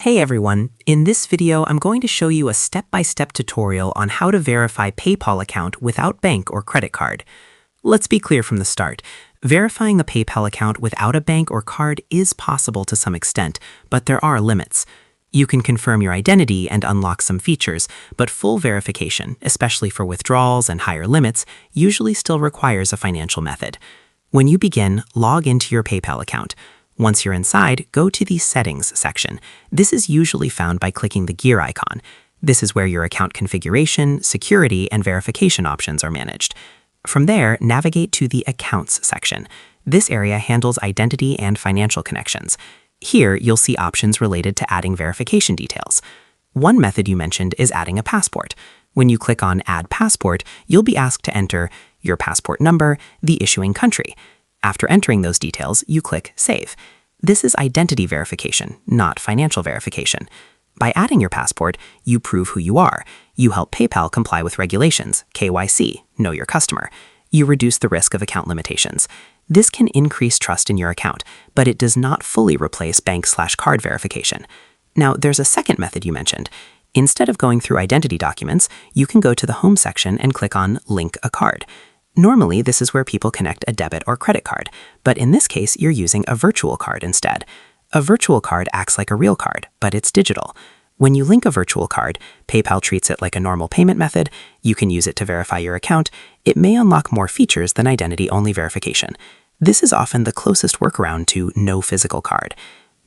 Hey everyone, in this video I'm going to show you a step-by-step tutorial on how to verify PayPal account without bank or credit card. Let's be clear from the start. Verifying a PayPal account without a bank or card is possible to some extent, but there are limits. You can confirm your identity and unlock some features, but full verification, especially for withdrawals and higher limits, usually still requires a financial method. When you begin, log into your PayPal account. Once you're inside, go to the Settings section. This is usually found by clicking the gear icon. This is where your account configuration, security, and verification options are managed. From there, navigate to the Accounts section. This area handles identity and financial connections. Here, you'll see options related to adding verification details. One method you mentioned is adding a passport. When you click on Add Passport, you'll be asked to enter your passport number, the issuing country. After entering those details, you click Save. This is identity verification, not financial verification. By adding your passport, you prove who you are. You help PayPal comply with regulations, KYC, Know Your Customer. You reduce the risk of account limitations. This can increase trust in your account, but it does not fully replace bank/card verification. Now, there's a second method you mentioned. Instead of going through identity documents, you can go to the Home section and click on Link a Card. Normally, this is where people connect a debit or credit card, but in this case, you're using a virtual card instead. A virtual card acts like a real card, but it's digital. When you link a virtual card, PayPal treats it like a normal payment method. You can use it to verify your account. It may unlock more features than identity-only verification. This is often the closest workaround to no physical card.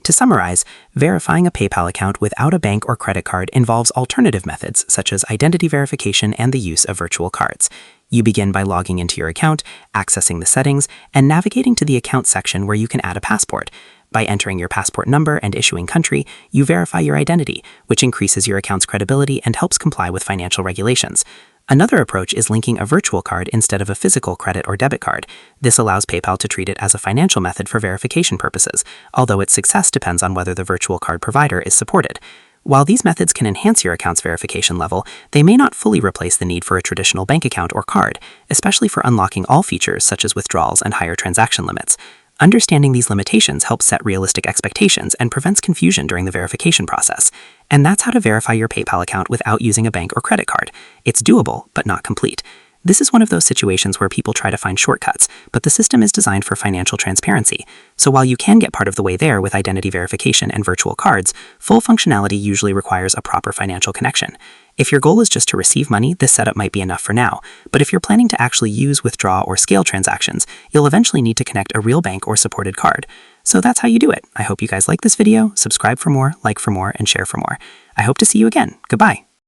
To summarize, verifying a PayPal account without a bank or credit card involves alternative methods such as identity verification and the use of virtual cards. You begin by logging into your account, accessing the settings, and navigating to the Account section where you can add a passport. By entering your passport number and issuing country, you verify your identity, which increases your account's credibility and helps comply with financial regulations. Another approach is linking a virtual card instead of a physical credit or debit card. This allows PayPal to treat it as a financial method for verification purposes, although its success depends on whether the virtual card provider is supported. While these methods can enhance your account's verification level, they may not fully replace the need for a traditional bank account or card, especially for unlocking all features such as withdrawals and higher transaction limits. Understanding these limitations helps set realistic expectations and prevents confusion during the verification process. And that's how to verify your PayPal account without using a bank or credit card. It's doable, but not complete. This is one of those situations where people try to find shortcuts, but the system is designed for financial transparency. So while you can get part of the way there with identity verification and virtual cards, full functionality usually requires a proper financial connection. If your goal is just to receive money, this setup might be enough for now. But if you're planning to actually use, withdraw, or scale transactions, you'll eventually need to connect a real bank or supported card. So that's how you do it. I hope you guys like this video, subscribe for more, like for more, and share for more. I hope to see you again. Goodbye.